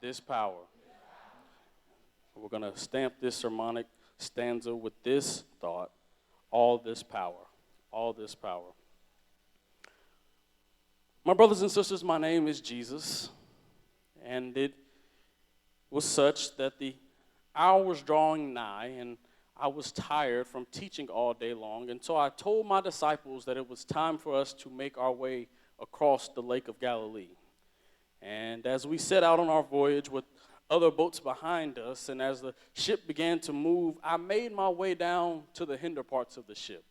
this power. We're going to stamp this sermonic stanza with this thought: all this power. All this power. My brothers and sisters, my name is Jesus, and it was such that the hour was drawing nigh, and I was tired from teaching all day long, and so I told my disciples that it was time for us to make our way across the Lake of Galilee. And as we set out on our voyage with other boats behind us, and as the ship began to move, I made my way down to the hinder parts of the ship,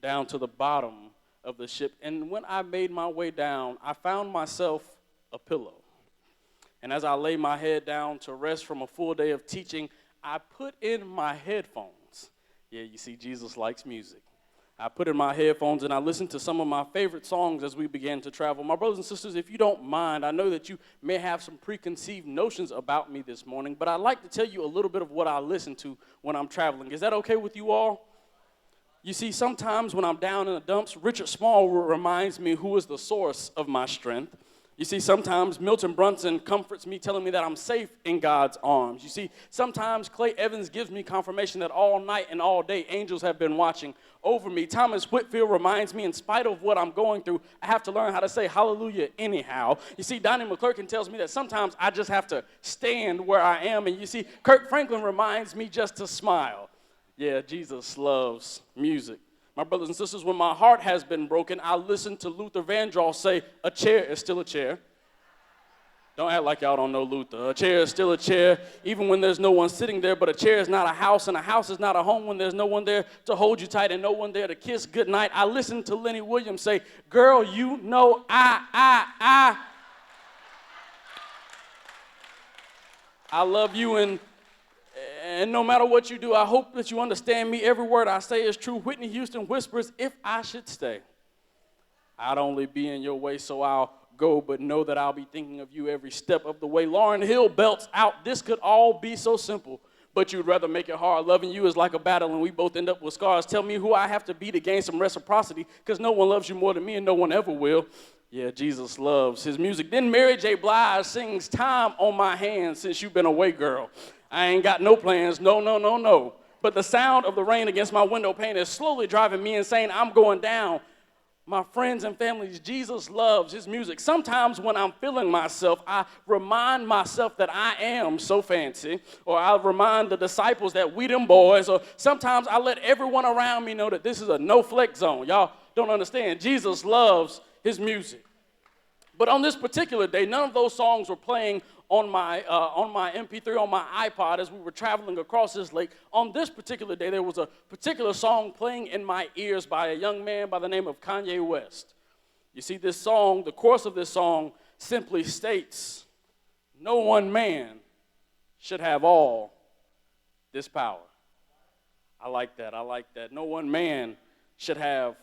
down to the bottom of the ship. And when I made my way down, I found myself a pillow. And as I lay my head down to rest from a full day of teaching, I put in my headphones. Yeah, you see, Jesus likes music. I put in my headphones and I listened to some of my favorite songs as we began to travel. My brothers and sisters, if you don't mind, I know that you may have some preconceived notions about me this morning, but I'd like to tell you a little bit of what I listen to when I'm traveling. Is that okay with you all? You see, sometimes when I'm down in the dumps, Richard Smallwood reminds me who is the source of my strength. You see, sometimes Milton Brunson comforts me, telling me that I'm safe in God's arms. You see, sometimes Clay Evans gives me confirmation that all night and all day angels have been watching over me. Thomas Whitfield reminds me, in spite of what I'm going through, I have to learn how to say hallelujah anyhow. You see, Donnie McClurkin tells me that sometimes I just have to stand where I am. And you see, Kirk Franklin reminds me just to smile. Yeah, Jesus loves music. My brothers and sisters, when my heart has been broken, I listen to Luther Vandross say, a chair is still a chair. Don't act like y'all don't know Luther. A chair is still a chair, even when there's no one sitting there, but a chair is not a house, and a house is not a home when there's no one there to hold you tight and no one there to kiss goodnight. I listen to Lenny Williams say, girl, you know I love you, and no matter what you do, I hope that you understand me. Every word I say is true. Whitney Houston whispers, if I should stay, I'd only be in your way, so I'll go, but know that I'll be thinking of you every step of the way. Lauryn Hill belts out, this could all be so simple, but you'd rather make it hard. Loving you is like a battle, and we both end up with scars. Tell me who I have to be to gain some reciprocity, because no one loves you more than me, and no one ever will. Yeah, Jesus loves his music. Then Mary J. Blige sings, time on my hands since you've been away, girl. I ain't got no plans, no. But the sound of the rain against my window pane is slowly driving me insane. I'm going down. My friends and families, Jesus loves his music. Sometimes when I'm feeling myself, I remind myself that I am so fancy, or I'll remind the disciples that we them boys, or sometimes I let everyone around me know that this is a no-flex zone. Y'all don't understand. Jesus loves his music. But on this particular day, none of those songs were playing on my MP3, on my iPod as we were traveling across this lake. On this particular day, there was a particular song playing in my ears by a young man by the name of Kanye West. You see, this song, the chorus of this song simply states, no one man should have all this power. I like that. No one man should have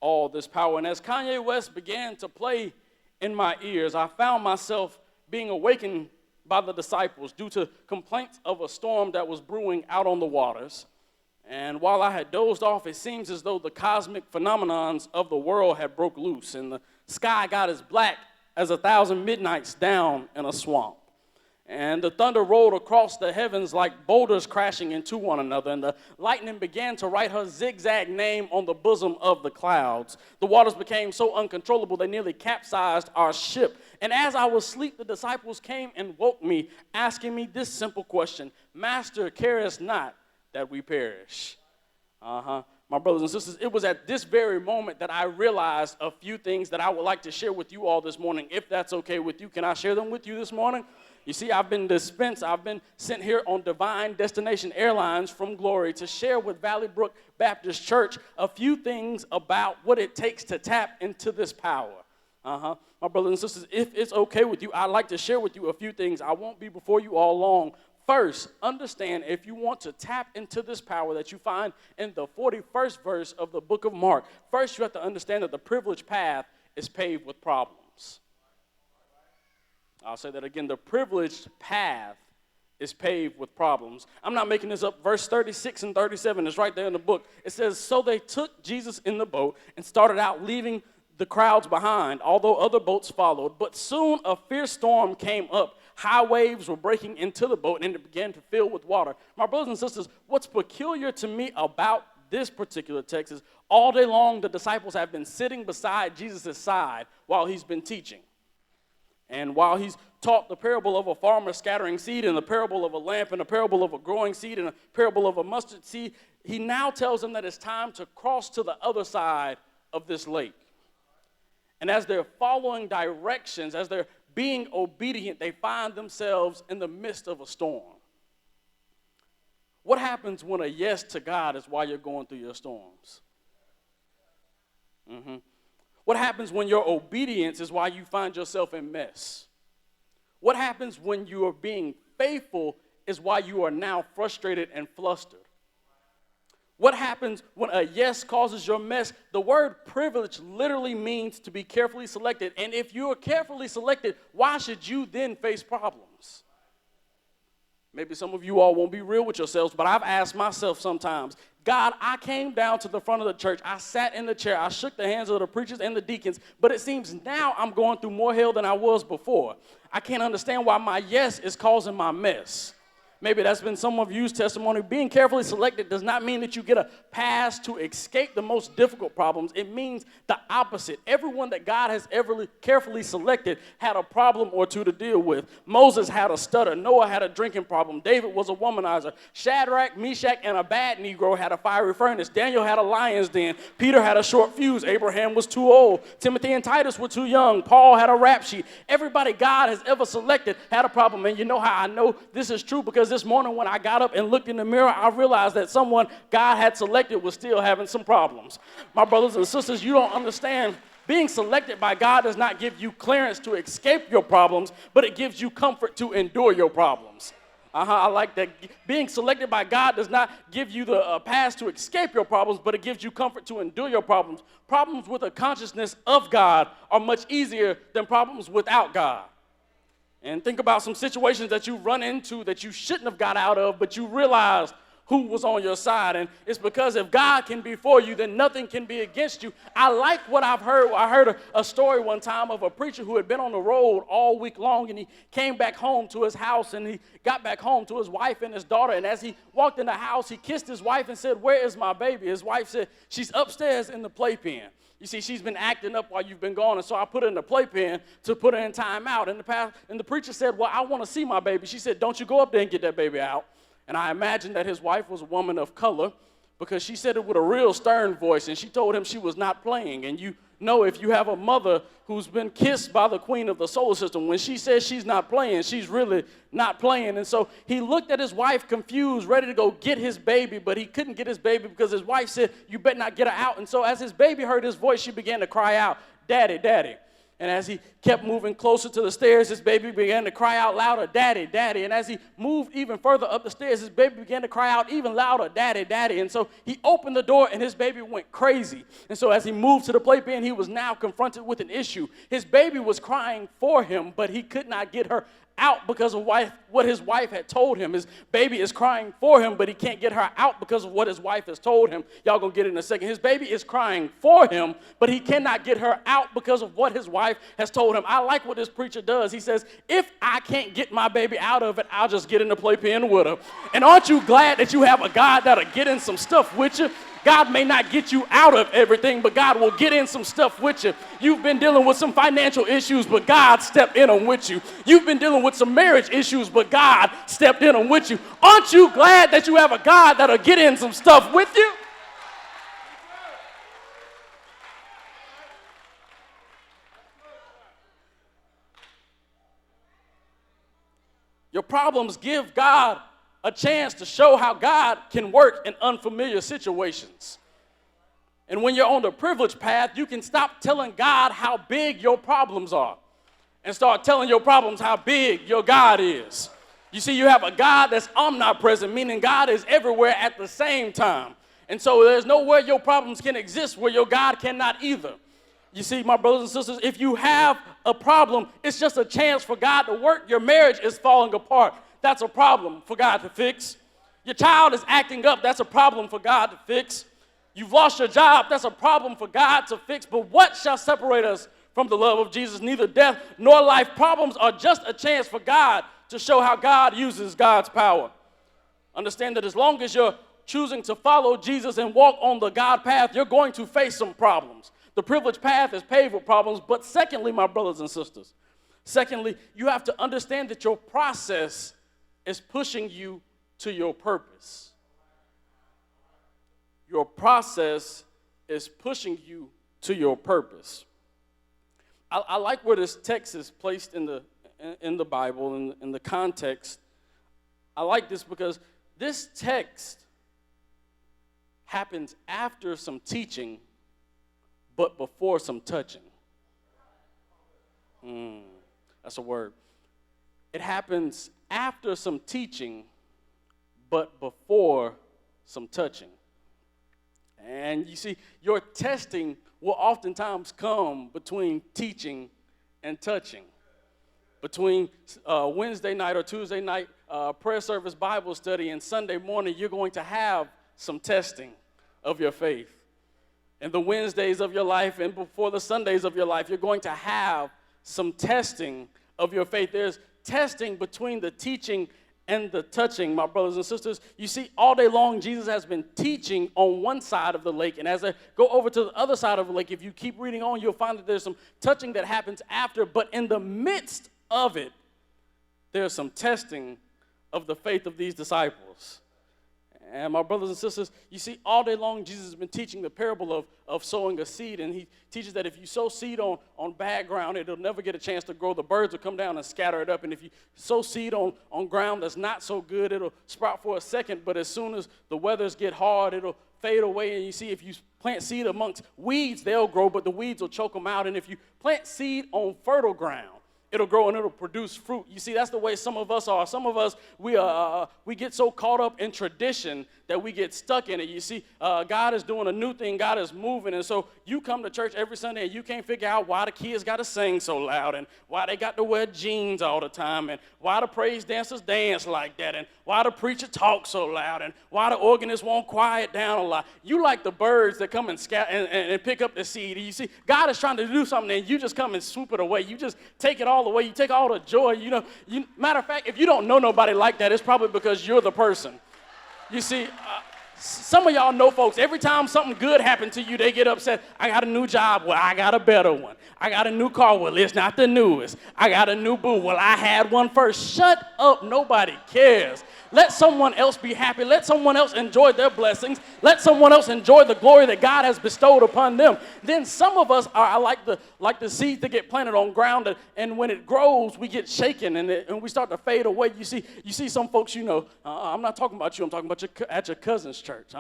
all this power. And as Kanye West began to play in my ears, I found myself being awakened by the disciples due to complaints of a storm that was brewing out on the waters. And while I had dozed off, it seems as though the cosmic phenomenons of the world had broke loose, and the sky got as black as 1,000 midnights down in a swamp. And the thunder rolled across the heavens like boulders crashing into one another, and the lightning began to write her zigzag name on the bosom of the clouds. The waters became so uncontrollable they nearly capsized our ship. And as I was asleep, the disciples came and woke me, asking me this simple question: Master, carest not that we perish. My brothers and sisters, it was at this very moment that I realized a few things that I would like to share with you all this morning, if that's okay with you. Can I share them with you this morning? You see, I've been sent here on Divine Destination Airlines from Glory to share with Valley Brook Baptist Church a few things about what it takes to tap into this power. My brothers and sisters, if it's okay with you, I'd like to share with you a few things. I won't be before you all long. First, understand, if you want to tap into this power that you find in the 41st verse of the book of Mark, first you have to understand that the privileged path is paved with problems. I'll say that again. The privileged path is paved with problems. I'm not making this up. Verse 36 and 37 is right there in the book. It says, so they took Jesus in the boat and started out, leaving the crowds behind, although other boats followed. But soon a fierce storm came up. High waves were breaking into the boat, and it began to fill with water. My brothers and sisters, what's peculiar to me about this particular text is all day long the disciples have been sitting beside Jesus' side while he's been teaching. And while he's taught the parable of a farmer scattering seed and the parable of a lamp and the parable of a growing seed and a parable of a mustard seed, he now tells them that it's time to cross to the other side of this lake. And as they're following directions, as they're being obedient, they find themselves in the midst of a storm. What happens when a yes to God is why you're going through your storms? What happens when your obedience is why you find yourself in mess? What happens when you are being faithful is why you are now frustrated and flustered? What happens when a yes causes your mess? The word privilege literally means to be carefully selected. And if you are carefully selected, why should you then face problems? Maybe some of you all won't be real with yourselves, but I've asked myself sometimes, God, I came down to the front of the church. I sat in the chair. I shook the hands of the preachers and the deacons, but it seems now I'm going through more hell than I was before. I can't understand why my yes is causing my mess. Maybe that's been some of you's testimony. Being carefully selected does not mean that you get a pass to escape the most difficult problems. It means the opposite. Everyone that God has ever carefully selected had a problem or two to deal with. Moses had a stutter. Noah had a drinking problem. David was a womanizer. Shadrach, Meshach, and a bad Negro had a fiery furnace. Daniel had a lion's den. Peter had a short fuse. Abraham was too old. Timothy and Titus were too young. Paul had a rap sheet. Everybody God has ever selected had a problem. And you know how I know this is true? Because this morning when I got up and looked in the mirror, I realized that someone God had selected was still having some problems. My brothers and sisters, you don't understand. Being selected by God does not give you clearance to escape your problems, but it gives you comfort to endure your problems. I like that. Being selected by God does not give you the pass to escape your problems, but it gives you comfort to endure your problems. Problems with a consciousness of God are much easier than problems without God. And think about some situations that you run into that you shouldn't have got out of, but you realized who was on your side. And it's because if God can be for you, then nothing can be against you. I like what I've heard. I heard a story one time of a preacher who had been on the road all week long, and he came back home to his house, and he got back home to his wife and his daughter. And as he walked in the house, he kissed his wife and said, "Where is my baby?" His wife said, "She's upstairs in the playpen. You see, she's been acting up while you've been gone, and so I put her in the playpen to put her in time out." And the preacher said, "Well, I want to see my baby." She said, "Don't you go up there and get that baby out." And I imagined that his wife was a woman of color because she said it with a real stern voice, and she told him she was not playing. And you know, if you have a mother who's been kissed by the queen of the solar system, when she says she's not playing, she's really not playing. And so he looked at his wife confused, ready to go get his baby, but he couldn't get his baby because his wife said, "You better not get her out." And so as his baby heard his voice, she began to cry out, "Daddy, Daddy." And as he kept moving closer to the stairs, his baby began to cry out louder, "Daddy, Daddy." And as he moved even further up the stairs, his baby began to cry out even louder, "Daddy, Daddy." And so he opened the door, and his baby went crazy. And so as he moved to the playpen, he was now confronted with an issue. His baby was crying for him, but he could not get her out because of what his wife had told him. His baby is crying for him, but he can't get her out because of what his wife has told him. Y'all gonna get it in a second. His baby is crying for him, but he cannot get her out because of what his wife has told him. I like what this preacher does. He says, if I can't get my baby out of it, I'll just get in the playpen with her. And aren't you glad that you have a God that'll get in some stuff with you? God may not get you out of everything, but God will get in some stuff with you. You've been dealing with some financial issues, but God stepped in them with you. You've been dealing with some marriage issues, but God stepped in them with you. Aren't you glad that you have a God that'll get in some stuff with you? Your problems give God a chance to show how God can work in unfamiliar situations. And when you're on the privileged path, you can stop telling God how big your problems are and start telling your problems how big your God is. You see, you have a God that's omnipresent, meaning God is everywhere at the same time. And so there's nowhere your problems can exist where your God cannot either. You see, my brothers and sisters, if you have a problem, it's just a chance for God to work. Your marriage is falling apart. That's a problem for God to fix. Your child is acting up. That's a problem for God to fix. You've lost your job. That's a problem for God to fix. But what shall separate us from the love of Jesus? Neither death nor life. Problems are just a chance for God to show how God uses God's power. Understand that as long as you're choosing to follow Jesus and walk on the God path, you're going to face some problems. The privileged path is paved with problems. But secondly, my brothers and sisters, you have to understand that your process is pushing you to your purpose. Your process is pushing you to your purpose. I like where this text is placed in the Bible, in the context. I like this because this text happens after some teaching, but before some touching. That's a word. It happens after some teaching, but before some touching. And you see, your testing will oftentimes come between teaching and touching. Between Wednesday night or Tuesday night prayer service Bible study and Sunday morning, you're going to have some testing of your faith. And the Wednesdays of your life and before the Sundays of your life, you're going to have some testing of your faith. There's testing between the teaching and the touching, my brothers and sisters. You see, all day long, Jesus has been teaching on one side of the lake. And as I go over to the other side of the lake, if you keep reading on, you'll find that there's some touching that happens after. But in the midst of it, there's some testing of the faith of these disciples. And my brothers and sisters, you see, all day long, Jesus has been teaching the parable of sowing a seed. And he teaches that if you sow seed on bad ground, it'll never get a chance to grow. The birds will come down and scatter it up. And if you sow seed on ground that's not so good, it'll sprout for a second. But as soon as the weathers get hard, it'll fade away. And you see, if you plant seed amongst weeds, they'll grow, but the weeds will choke them out. And if you plant seed on fertile ground, it'll grow and it'll produce fruit. You see, that's the way some of us are. Some of us, we get so caught up in tradition that we get stuck in it. You see, God is doing a new thing. God is moving. And so you come to church every Sunday and you can't figure out why the kids got to sing so loud and why they got to wear jeans all the time and why the praise dancers dance like that and why the preacher talks so loud and why the organist won't quiet down a lot. You like the birds that come and pick up the seed. You see, God is trying to do something and you just come and swoop it away. You just take it all away. You take all the joy. Matter of fact, if you don't know nobody like that, it's probably because you're the person. You see, some of y'all know folks, every time something good happened to you, they get upset. I got a new job. Well, I got a better one. I got a new car. Well, it's not the newest. I got a new boo. Well, I had one first. Shut up. Nobody cares. Let someone else be happy. Let someone else enjoy their blessings. Let someone else enjoy the glory that God has bestowed upon them. Then some of us are like the seeds that get planted on ground, and when it grows, we get shaken and we start to fade away. You see some folks, I'm not talking about you. I'm talking about at your cousin's church.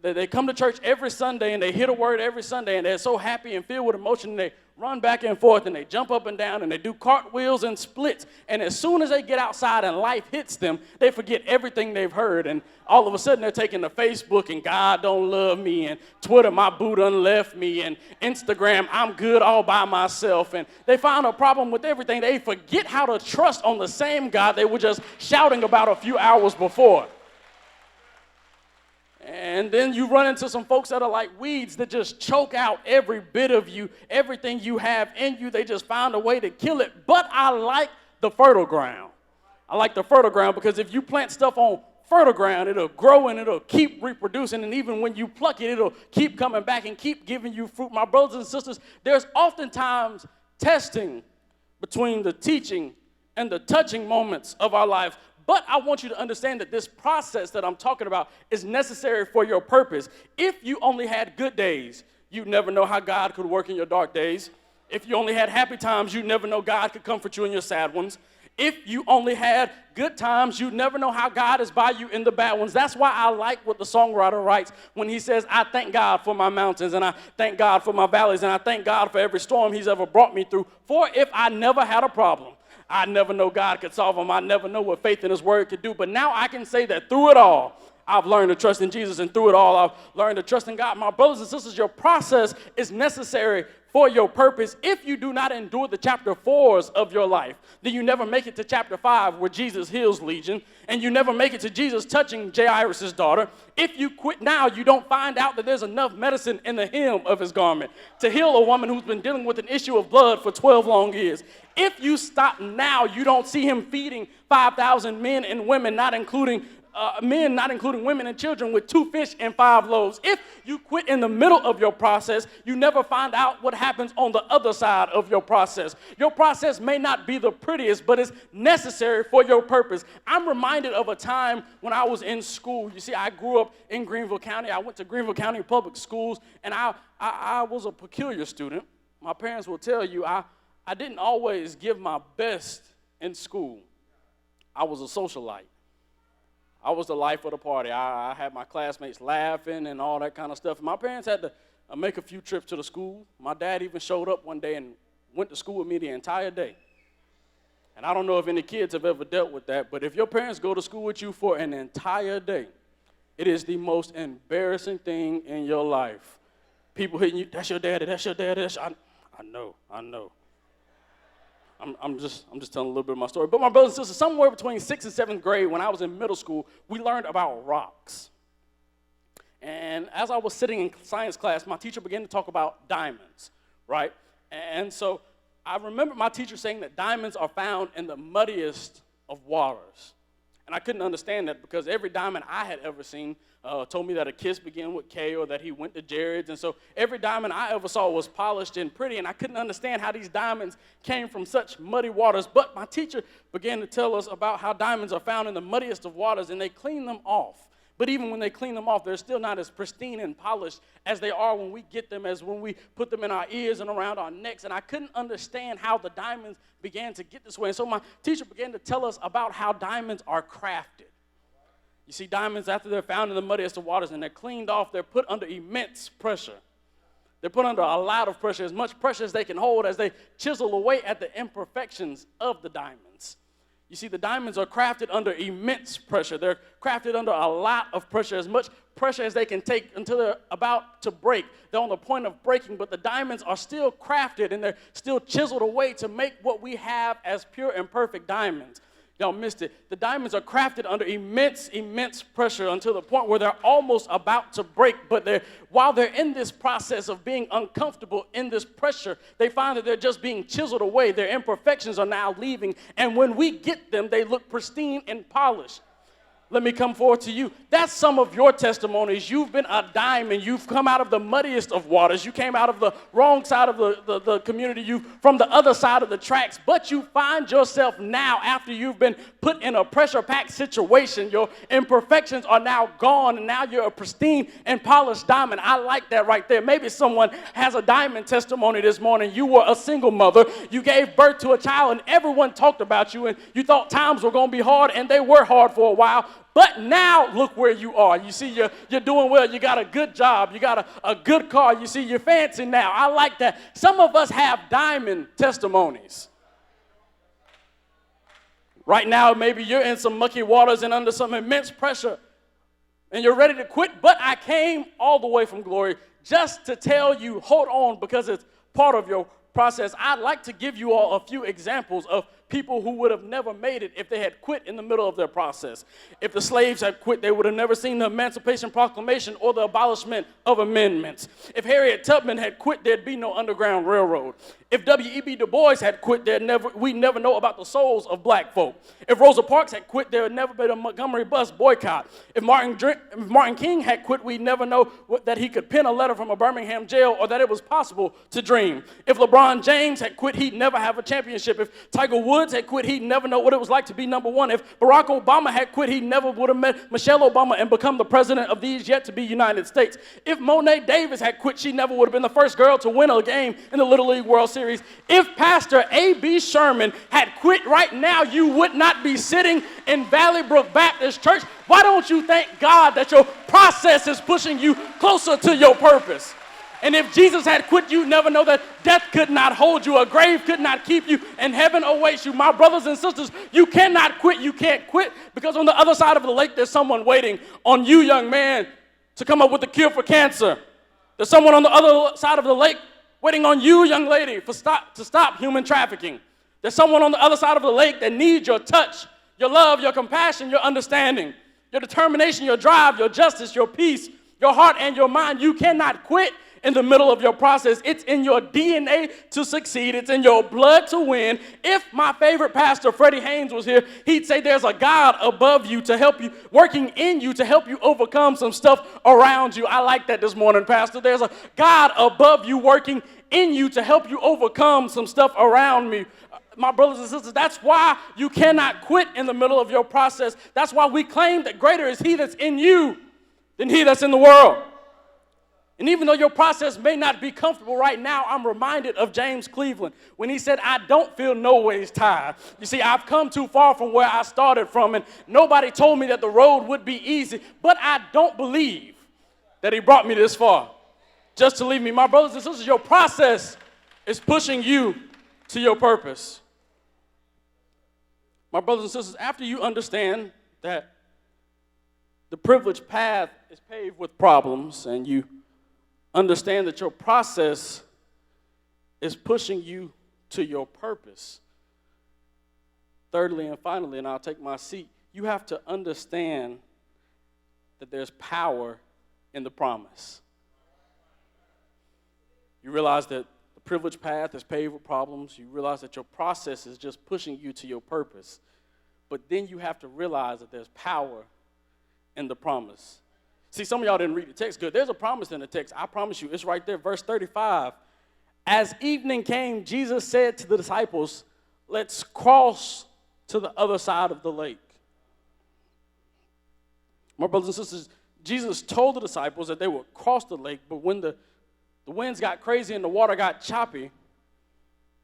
They come to church every Sunday and they hear the word every Sunday and they're so happy and filled with emotion and they run back and forth and they jump up and down and they do cartwheels and splits. And as soon as they get outside and life hits them, they forget everything they've heard. And all of a sudden they're taking to Facebook and God don't love me and Twitter, my boo done left me, and Instagram, I'm good all by myself. And they find a problem with everything. They forget how to trust on the same God they were just shouting about a few hours before. And then you run into some folks that are like weeds that just choke out every bit of you, everything you have in you. They just found a way to kill it. But I like the fertile ground. I like the fertile ground because if you plant stuff on fertile ground, it'll grow and it'll keep reproducing. And even when you pluck it, it'll keep coming back and keep giving you fruit. My brothers and sisters, there's oftentimes testing between the teaching and the touching moments of our lives. But I want you to understand that this process that I'm talking about is necessary for your purpose. If you only had good days, you'd never know how God could work in your dark days. If you only had happy times, you'd never know God could comfort you in your sad ones. If you only had good times, you'd never know how God is by you in the bad ones. That's why I like what the songwriter writes when he says, I thank God for my mountains, and I thank God for my valleys, and I thank God for every storm he's ever brought me through. For if I never had a problem, I never know God could solve them. I never know what faith in his word could do. But now I can say that through it all, I've learned to trust in Jesus, and through it all, I've learned to trust in God. My brothers and sisters, your process is necessary for your purpose. If you do not endure the chapter 4s of your life, then you never make it to chapter 5 where Jesus heals Legion, and you never make it to Jesus touching Jairus' daughter. If you quit now, you don't find out that there's enough medicine in the hem of his garment to heal a woman who's been dealing with an issue of blood for 12 long years. If you stop now, you don't see him feeding 5,000 men and women, not including women and children, with 2 fish and 5 loaves. If you quit in the middle of your process, you never find out what happens on the other side of your process. Your process may not be the prettiest, but it's necessary for your purpose. I'm reminded of a time when I was in school. You see, I grew up in Greenville County. I went to Greenville County Public Schools, and I was a peculiar student. My parents will tell you I didn't always give my best in school. I was a socialite. I was the life of the party. I had my classmates laughing and all that kind of stuff. My parents had to make a few trips to the school. My dad even showed up one day and went to school with me the entire day. And I don't know if any kids have ever dealt with that, but if your parents go to school with you for an entire day, it is the most embarrassing thing in your life. People hitting you, that's your daddy, that's your daddy. I know. I'm just telling a little bit of my story. But my brothers and sisters, somewhere between 6th and 7th grade, when I was in middle school, we learned about rocks. And as I was sitting in science class, my teacher began to talk about diamonds, right? And so I remember my teacher saying that diamonds are found in the muddiest of waters. And I couldn't understand that because every diamond I had ever seen told me that a kiss began with K or that he went to Jared's. And so every diamond I ever saw was polished and pretty, and I couldn't understand how these diamonds came from such muddy waters. But my teacher began to tell us about how diamonds are found in the muddiest of waters, and they clean them off. But even when they clean them off, they're still not as pristine and polished as they are when we get them, as when we put them in our ears and around our necks. And I couldn't understand how the diamonds began to get this way. And so my teacher began to tell us about how diamonds are crafted. You see, diamonds, after they're found in the muddiest of waters and they're cleaned off, they're put under immense pressure. They're put under a lot of pressure, as much pressure as they can hold, as they chisel away at the imperfections of the diamonds. You see, the diamonds are crafted under immense pressure. They're crafted under a lot of pressure, as much pressure as they can take until they're about to break. They're on the point of breaking, but the diamonds are still crafted and they're still chiseled away to make what we have as pure and perfect diamonds. Y'all missed it. The diamonds are crafted under immense pressure until the point where they're almost about to break. But while they're in this process of being uncomfortable in this pressure, they find that they're just being chiseled away. Their imperfections are now leaving. And when we get them, they look pristine and polished. Let me come forward to you. That's some of your testimonies. You've been a diamond. You've come out of the muddiest of waters. You came out of the wrong side of the community. You from the other side of the tracks. But you find yourself now, after you've been put in a pressure-packed situation, your imperfections are now gone, and now you're a pristine and polished diamond. I like that right there. Maybe someone has a diamond testimony this morning. You were a single mother. You gave birth to a child, and everyone talked about you, and you thought times were going to be hard, and they were hard for a while. But now look where you are. You see, you're doing well. You got a good job. You got a good car. You see, you're fancy now. I like that. Some of us have diamond testimonies. Right now, maybe you're in some mucky waters and under some immense pressure, and you're ready to quit. But I came all the way from glory just to tell you, hold on, because it's part of your process. I'd like to give you all a few examples of people who would have never made it if they had quit in the middle of their process. If the slaves had quit, they would have never seen the Emancipation Proclamation or the abolishment of amendments. If Harriet Tubman had quit, there'd be no Underground Railroad. If W.E.B. Du Bois had quit, we'd never know about the souls of black folk. If Rosa Parks had quit, there would never be a Montgomery bus boycott. If Martin King had quit, we'd never know that he could pen a letter from a Birmingham jail or that it was possible to dream. If LeBron James had quit, he'd never have a championship. If Tiger Woods had quit, he'd never know what it was like to be number one. If Barack Obama had quit, he never would have met Michelle Obama and become the president of these yet-to-be United States. If Monet Davis had quit, she never would have been the first girl to win a game in the Little League World Series. If Pastor A.B. Sherman had quit right now, you would not be sitting in Valley Brook Baptist Church. Why don't you thank God that your process is pushing you closer to your purpose? And if Jesus had quit, you never know that death could not hold you, a grave could not keep you, and heaven awaits you. My brothers and sisters, you cannot quit. You can't quit because on the other side of the lake, there's someone waiting on you, young man, to come up with a cure for cancer. There's someone on the other side of the lake waiting on you, young lady, to stop human trafficking. There's someone on the other side of the lake that needs your touch, your love, your compassion, your understanding, your determination, your drive, your justice, your peace, your heart, and your mind. You cannot quit in the middle of your process. It's in your DNA to succeed. It's in your blood to win. If my favorite pastor, Freddie Haynes, was here, he'd say there's a God above you to help you, working in you to help you overcome some stuff around you. I like that this morning, Pastor. There's a God above you working in you to help you overcome some stuff around me. My brothers and sisters, that's why you cannot quit in the middle of your process. That's why we claim that greater is he that's in you than he that's in the world. And even though your process may not be comfortable right now, I'm reminded of James Cleveland when he said, I don't feel no ways tired. You see, I've come too far from where I started from, and nobody told me that the road would be easy, but I don't believe that he brought me this far just to leave me. My brothers and sisters, your process is pushing you to your purpose. My brothers and sisters, after you understand that the privileged path is paved with problems, and you understand that your process is pushing you to your purpose. Thirdly and finally, and I'll take my seat, you have to understand that there's power in the promise. You realize that the privileged path is paved with problems. You realize that your process is just pushing you to your purpose. But then you have to realize that there's power in the promise. See, some of y'all didn't read the text good. There's a promise in the text. I promise you, it's right there, verse 35. As evening came, Jesus said to the disciples, let's cross to the other side of the lake. My brothers and sisters, Jesus told the disciples that they would cross the lake, but when the winds got crazy and the water got choppy,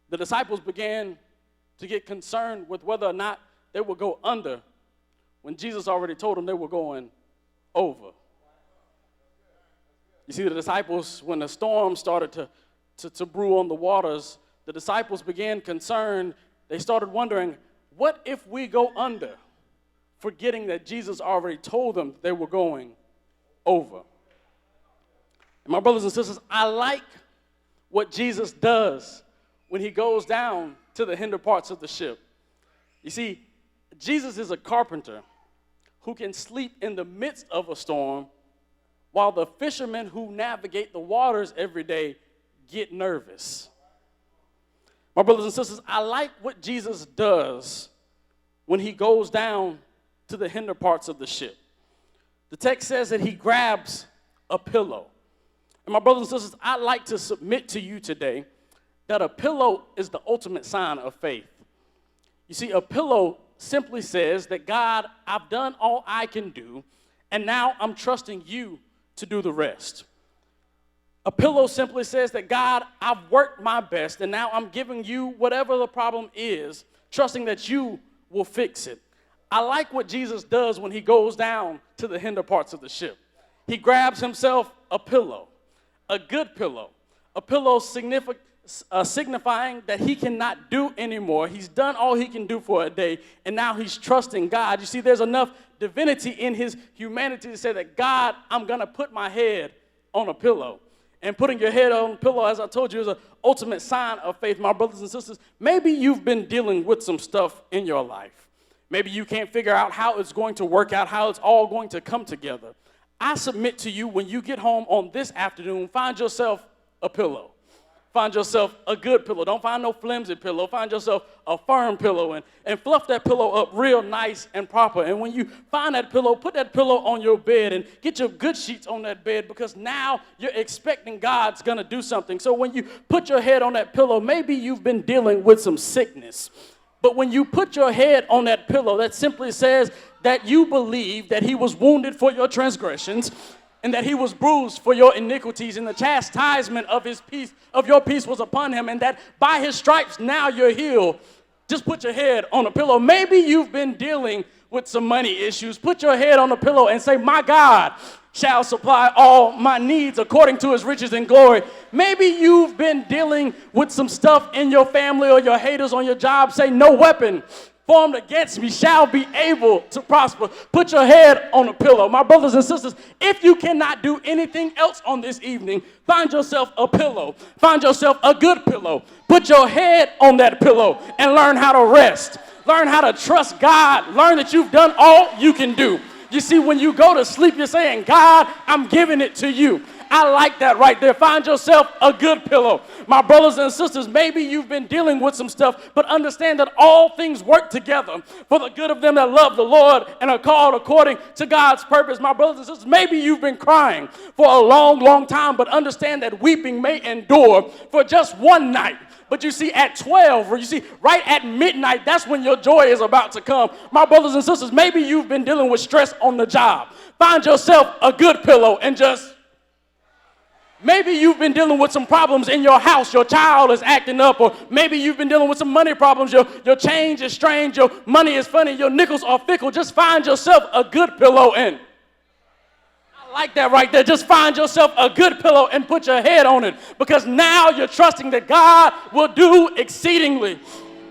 the disciples began to get concerned with whether or not they would go under when Jesus already told them they were going over. You see, the disciples, when the storm started to brew on the waters, the disciples began concerned. They started wondering, what if we go under, forgetting that Jesus already told them they were going over? And my brothers and sisters, I like what Jesus does when he goes down to the hinder parts of the ship. You see, Jesus is a carpenter who can sleep in the midst of a storm, while the fishermen who navigate the waters every day get nervous. My brothers and sisters, I like what Jesus does when he goes down to the hinder parts of the ship. The text says that he grabs a pillow. And my brothers and sisters, I'd like to submit to you today that a pillow is the ultimate sign of faith. You see, a pillow simply says that, God, I've done all I can do, and now I'm trusting you to do the rest. A pillow simply says that, God, I've worked my best, and now I'm giving you whatever the problem is, trusting that you will fix it. I like what Jesus does when he goes down to the hinder parts of the ship. He grabs himself a pillow, a good pillow, a pillow signifying that he cannot do anymore. He's done all he can do for a day, and now he's trusting God. You see, there's enough divinity in his humanity to say that, God, I'm going to put my head on a pillow. And putting your head on a pillow, as I told you, is an ultimate sign of faith. My brothers and sisters, maybe you've been dealing with some stuff in your life. Maybe you can't figure out how it's going to work out, how it's all going to come together. I submit to you, when you get home on this afternoon, find yourself a pillow. Find yourself a good pillow. Don't find no flimsy pillow. Find yourself a firm pillow and fluff that pillow up real nice and proper. And when you find that pillow, put that pillow on your bed and get your good sheets on that bed, because now you're expecting God's going to do something. So when you put your head on that pillow, maybe you've been dealing with some sickness. But when you put your head on that pillow, that simply says that you believe that he was wounded for your transgressions, and that he was bruised for your iniquities, and the chastisement of his peace, of your peace, was upon him, and that by his stripes now you're healed. Just put your head on a pillow. Maybe you've been dealing with some money issues. Put your head on a pillow and say, my God shall supply all my needs according to his riches and glory. Maybe you've been dealing with some stuff in your family or your haters on your job. Say, no weapon formed against me shall be able to prosper. Put your head on a pillow. My brothers and sisters, if you cannot do anything else on this evening, find yourself a pillow. Find yourself a good pillow. Put your head on that pillow and learn how to rest. Learn how to trust God. Learn that you've done all you can do. You see, when you go to sleep, you're saying, God, I'm giving it to you. I like that right there. Find yourself a good pillow. My brothers and sisters, maybe you've been dealing with some stuff, but understand that all things work together for the good of them that love the Lord and are called according to God's purpose. My brothers and sisters, maybe you've been crying for a long, long time, but understand that weeping may endure for just one night. But you see, at 12, or you see, right at midnight, that's when your joy is about to come. My brothers and sisters, maybe you've been dealing with stress on the job. Find yourself a good pillow and just... Maybe you've been dealing with some problems in your house. Your child is acting up. Or maybe you've been dealing with some money problems. Your change is strange. Your money is funny. Your nickels are fickle. Just find yourself a good pillow and... I like that right there. Just find yourself a good pillow and put your head on it. Because now you're trusting that God will do exceedingly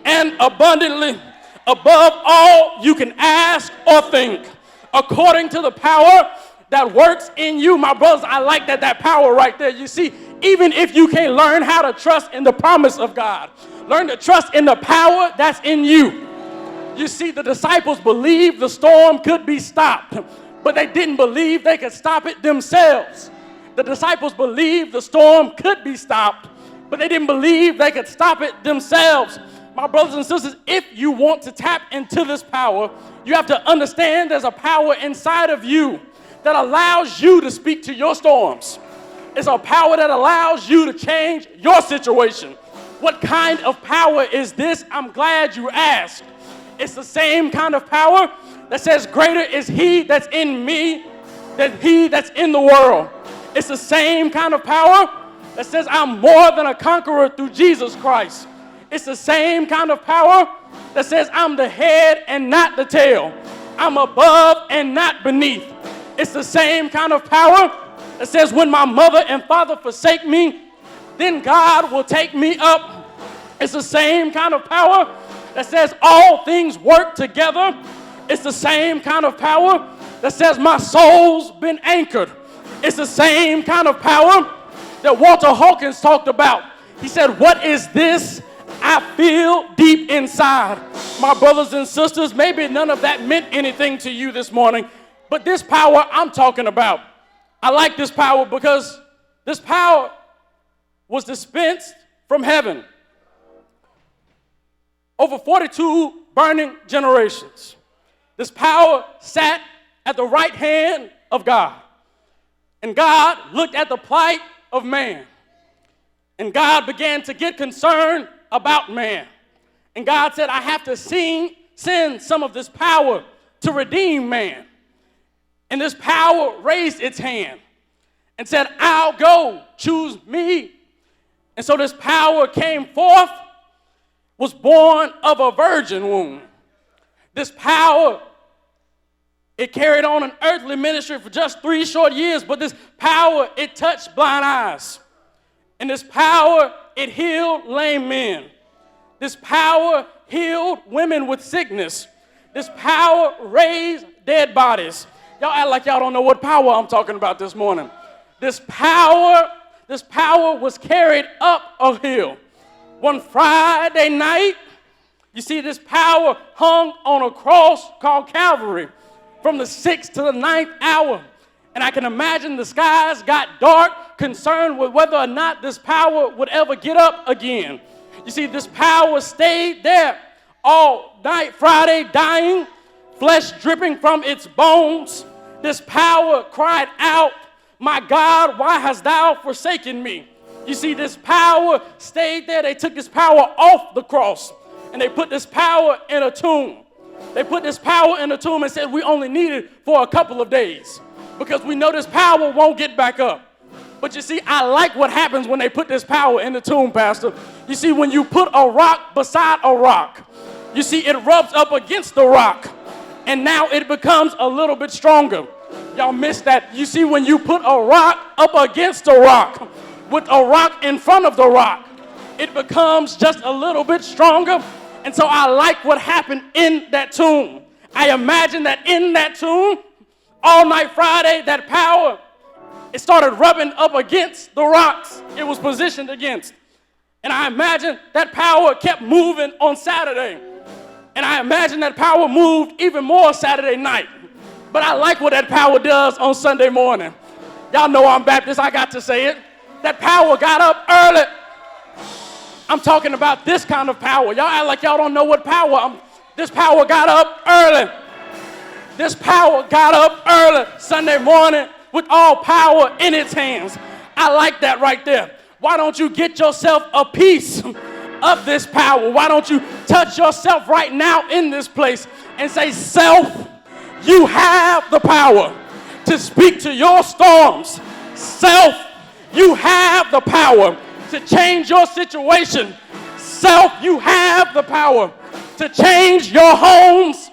and abundantly above all you can ask or think, according to the power that works in you. My brothers, I like that power right there. You see, even if you can't learn how to trust in the promise of God, learn to trust in the power that's in you. You see, the disciples believed the storm could be stopped, but they didn't believe they could stop it themselves. The disciples believed the storm could be stopped, but they didn't believe they could stop it themselves. My brothers and sisters, if you want to tap into this power, you have to understand there's a power inside of you that allows you to speak to your storms. It's a power that allows you to change your situation. What kind of power is this? I'm glad you asked. It's the same kind of power that says greater is he that's in me than he that's in the world. It's the same kind of power that says I'm more than a conqueror through Jesus Christ. It's the same kind of power that says I'm the head and not the tail. I'm above and not beneath. It's the same kind of power that says when my mother and father forsake me, then God will take me up. It's the same kind of power that says all things work together. It's the same kind of power that says my soul's been anchored. It's the same kind of power that Walter Hawkins talked about. He said, what is this I feel deep inside? My brothers and sisters, maybe none of that meant anything to you this morning, but this power I'm talking about, I like this power because this power was dispensed from heaven over 42 burning generations. This power sat at the right hand of God. And God looked at the plight of man. And God began to get concerned about man. And God said, I have to send some of this power to redeem man. And this power raised its hand and said, I'll go, choose me. And so this power came forth, was born of a virgin womb. This power, it carried on an earthly ministry for just 3 short years, but this power, it touched blind eyes. And this power, it healed lame men. This power healed women with sickness. This power raised dead bodies. Y'all act like y'all don't know what power I'm talking about this morning. This power was carried up a hill. One Friday night, you see this power hung on a cross called Calvary from the 6th to the 9th hour. And I can imagine the skies got dark, concerned with whether or not this power would ever get up again. You see, this power stayed there all night Friday, dying, flesh dripping from its bones. This power cried out, my God, why hast thou forsaken me? You see, this power stayed there. They took this power off the cross, and they put this power in a tomb. They put this power in a tomb and said, we only need it for a couple of days because we know this power won't get back up. But you see, I like what happens when they put this power in the tomb, Pastor. You see, when you put a rock beside a rock, you see, it rubs up against the rock, and now it becomes a little bit stronger. Y'all missed that. You see, when you put a rock up against a rock, with a rock in front of the rock, it becomes just a little bit stronger. And so I like what happened in that tomb. I imagine that in that tomb, all night Friday, that power, it started rubbing up against the rocks it was positioned against. And I imagine that power kept moving on Saturday. And I imagine that power moved even more Saturday night. But I like what that power does on Sunday morning. Y'all know I'm Baptist, I got to say it. That power got up early. I'm talking about this kind of power. Y'all act like y'all don't know what power. This power got up early. This power got up early Sunday morning with all power in its hands. I like that right there. Why don't you get yourself a piece of this power? Why don't you touch yourself right now in this place and say, self, you have the power to speak to your storms. Self, you have the power to change your situation. Self, you have the power to change your homes.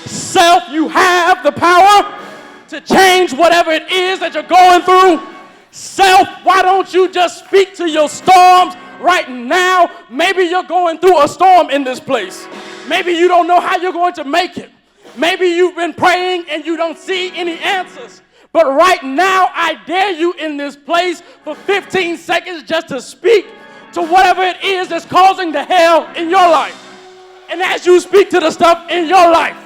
Self, you have the power to change whatever it is that you're going through. Self, why don't you just speak to your storms right now? Maybe you're going through a storm in this place. Maybe you don't know how you're going to make it. Maybe you've been praying and you don't see any answers. But right now, I dare you in this place for 15 seconds just to speak to whatever it is that's causing the hell in your life. And as you speak to the stuff in your life,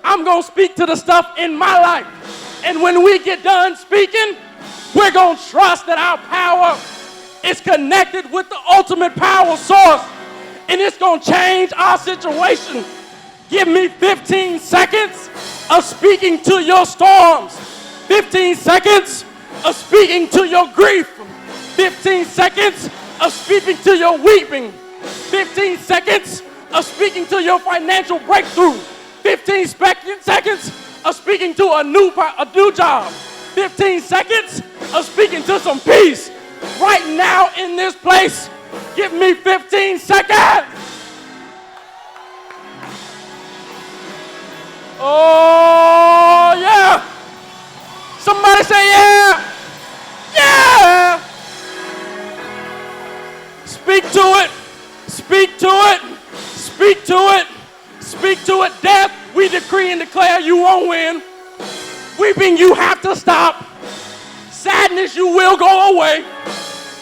I'm going to speak to the stuff in my life. And when we get done speaking, we're going to trust that our power is connected with the ultimate power source. And it's going to change our situation. Give me 15 seconds of speaking to your storms. 15 seconds of speaking to your grief. 15 seconds of speaking to your weeping. 15 seconds of speaking to your financial breakthrough. 15 seconds of speaking to a new job. 15 seconds of speaking to some peace. Right now in this place, give me 15 seconds. Oh, yeah. Somebody say yeah. Yeah. Speak to it. Speak to it. Speak to it. Speak to it. Death, we decree and declare you won't win. Weeping, you have to stop. Sadness, you will go away.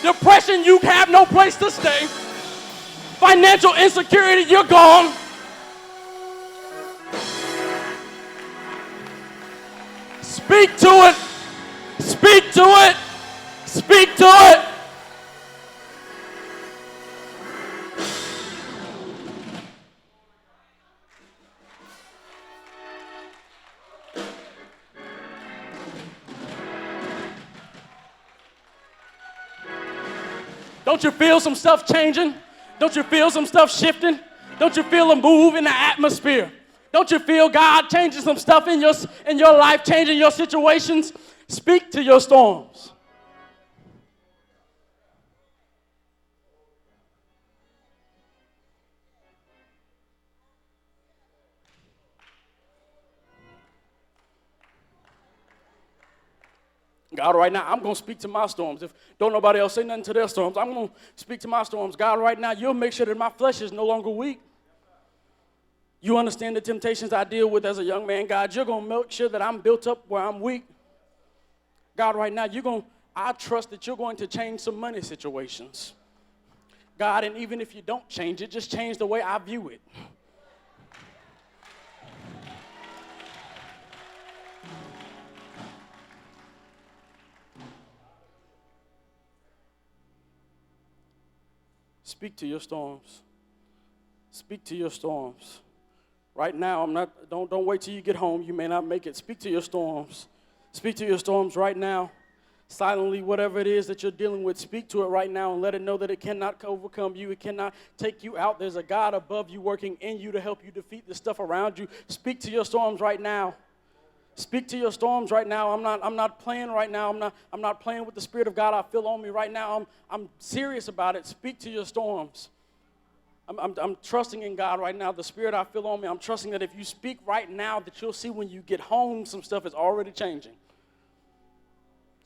Depression, you have no place to stay. Financial insecurity, you're gone. Speak to it. Speak to it. Speak to it. Don't you feel some stuff changing? Don't you feel some stuff shifting? Don't you feel a move in the atmosphere? Don't you feel God changing some stuff in your life, changing your situations? Speak to your storms. God, right now, I'm going to speak to my storms. If don't nobody else say nothing to their storms, I'm going to speak to my storms. God, right now, you'll make sure that my flesh is no longer weak. You understand the temptations I deal with as a young man. God, you're going to make sure that I'm built up where I'm weak. God, right now, I trust that you're going to change some money situations. God, and even if you don't change it, just change the way I view it. Speak to your storms. Speak to your storms. Right now, don't wait till you get home. You may not make it. Speak to your storms. Speak to your storms right now. Silently, whatever it is that you're dealing with, speak to it right now and let it know that it cannot overcome you. It cannot take you out. There's a God above you working in you to help you defeat the stuff around you. Speak to your storms right now. Speak to your storms right now. I'm not playing right now. I'm not playing with the Spirit of God I feel on me right now. I'm serious about it. Speak to your storms. I'm trusting in God right now. The Spirit I feel on me, I'm trusting that if you speak right now, that you'll see when you get home, some stuff is already changing.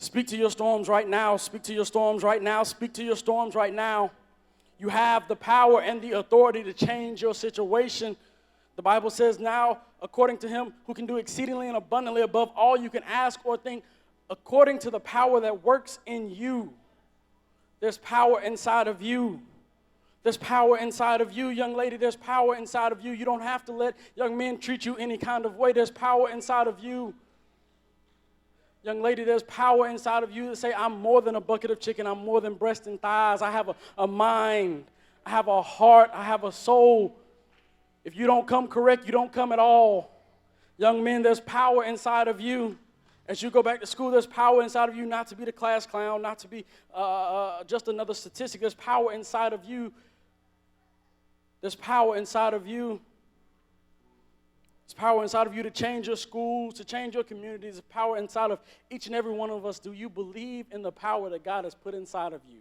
Speak to your storms right now. Speak to your storms right now. Speak to your storms right now. You have the power and the authority to change your situation. The Bible says now, according to him who can do exceedingly and abundantly above all you can ask or think, according to the power that works in you. There's power inside of you. There's power inside of you, young lady. There's power inside of you. You don't have to let young men treat you any kind of way. There's power inside of you. Young lady, there's power inside of you to say, I'm more than a bucket of chicken. I'm more than breast and thighs. I have a mind. I have a heart. I have a soul. If you don't come correct, you don't come at all. Young men, there's power inside of you. As you go back to school, there's power inside of you not to be the class clown, not to be just another statistic. There's power inside of you. There's power inside of you. There's power inside of you to change your schools, to change your communities. There's power inside of each and every one of us. Do you believe in the power that God has put inside of you?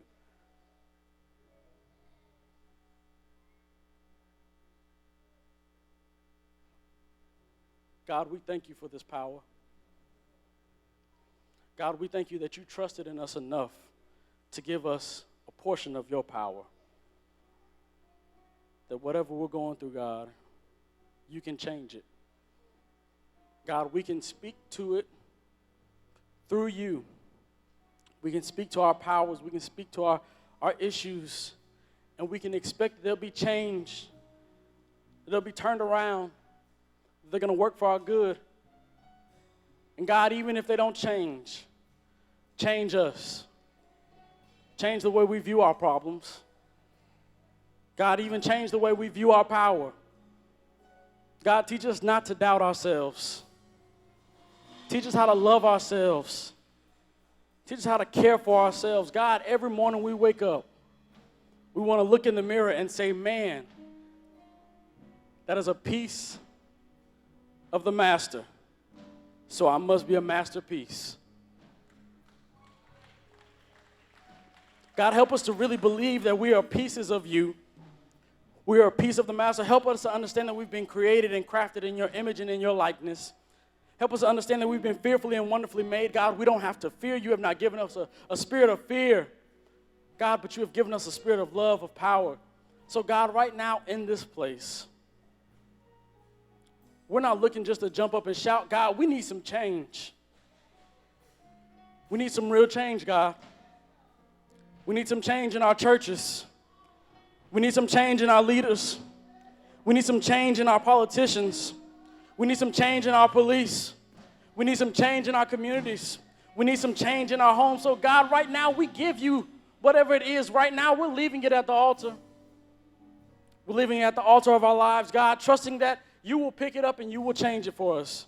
God, we thank you for this power. God, we thank you that you trusted in us enough to give us a portion of your power. That whatever we're going through, God, you can change it. God, we can speak to it through you. We can speak to our powers. We can speak to our issues. And we can expect that they'll be changed. That they'll be turned around. They're going to work for our good. And God, even if they don't change us. Change the way we view our problems. God, even change the way we view our power. God, teach us not to doubt ourselves. Teach us how to love ourselves. Teach us how to care for ourselves. God, every morning we wake up, we want to look in the mirror and say, man, that is a piece of the master. So I must be a masterpiece. God, help us to really believe that we are pieces of you. We are a piece of the master. Help us to understand that we've been created and crafted in your image and in your likeness. Help us to understand that we've been fearfully and wonderfully made. God, we don't have to fear. You have not given us a spirit of fear, God, but you have given us a spirit of love, of power. So, God, right now in this place, we're not looking just to jump up and shout. God, we need some change. We need some real change, God. We need some change in our churches. We need some change in our leaders. We need some change in our politicians. We need some change in our police. We need some change in our communities. We need some change in our homes. So, God, right now we give you whatever it is. Right now we're leaving it at the altar. We're leaving it at the altar of our lives, God, trusting that you will pick it up and you will change it for us.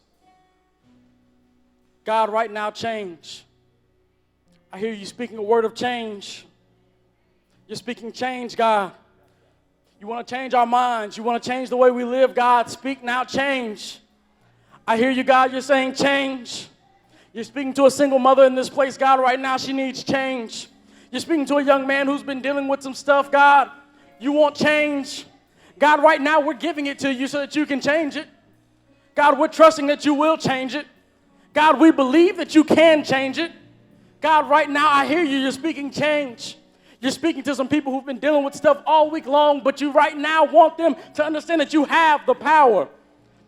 God, right now, change. I hear you speaking a word of change. You're speaking change, God. You want to change our minds. You want to change the way we live, God. Speak now, change. I hear you, God. You're saying change. You're speaking to a single mother in this place, God. Right now, she needs change. You're speaking to a young man who's been dealing with some stuff, God. You want change. God, right now, we're giving it to you so that you can change it. God, we're trusting that you will change it. God, we believe that you can change it. God, right now, I hear you. You're speaking change. You're speaking to some people who've been dealing with stuff all week long, but you right now want them to understand that you have the power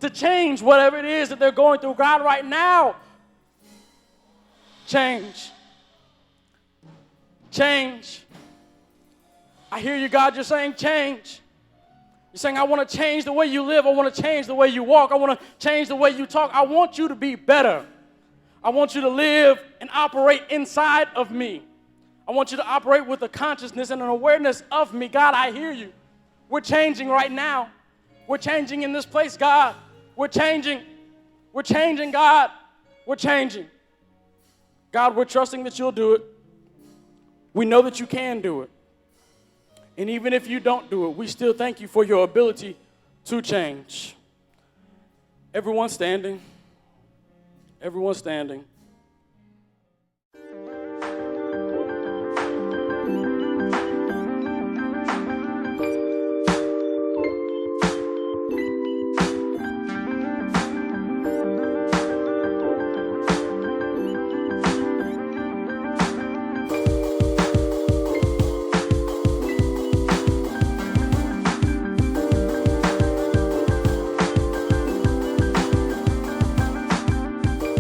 to change whatever it is that they're going through. God, right now, change. Change. I hear you, God. You're saying change. You're saying, I want to change the way you live. I want to change the way you walk. I want to change the way you talk. I want you to be better. I want you to live and operate inside of me. I want you to operate with a consciousness and an awareness of me. God, I hear you. We're changing right now. We're changing in this place, God. We're changing. We're changing, God. We're changing. God, we're trusting that you'll do it. We know that you can do it. And even if you don't do it, we still thank you for your ability to change. Everyone standing. Everyone standing.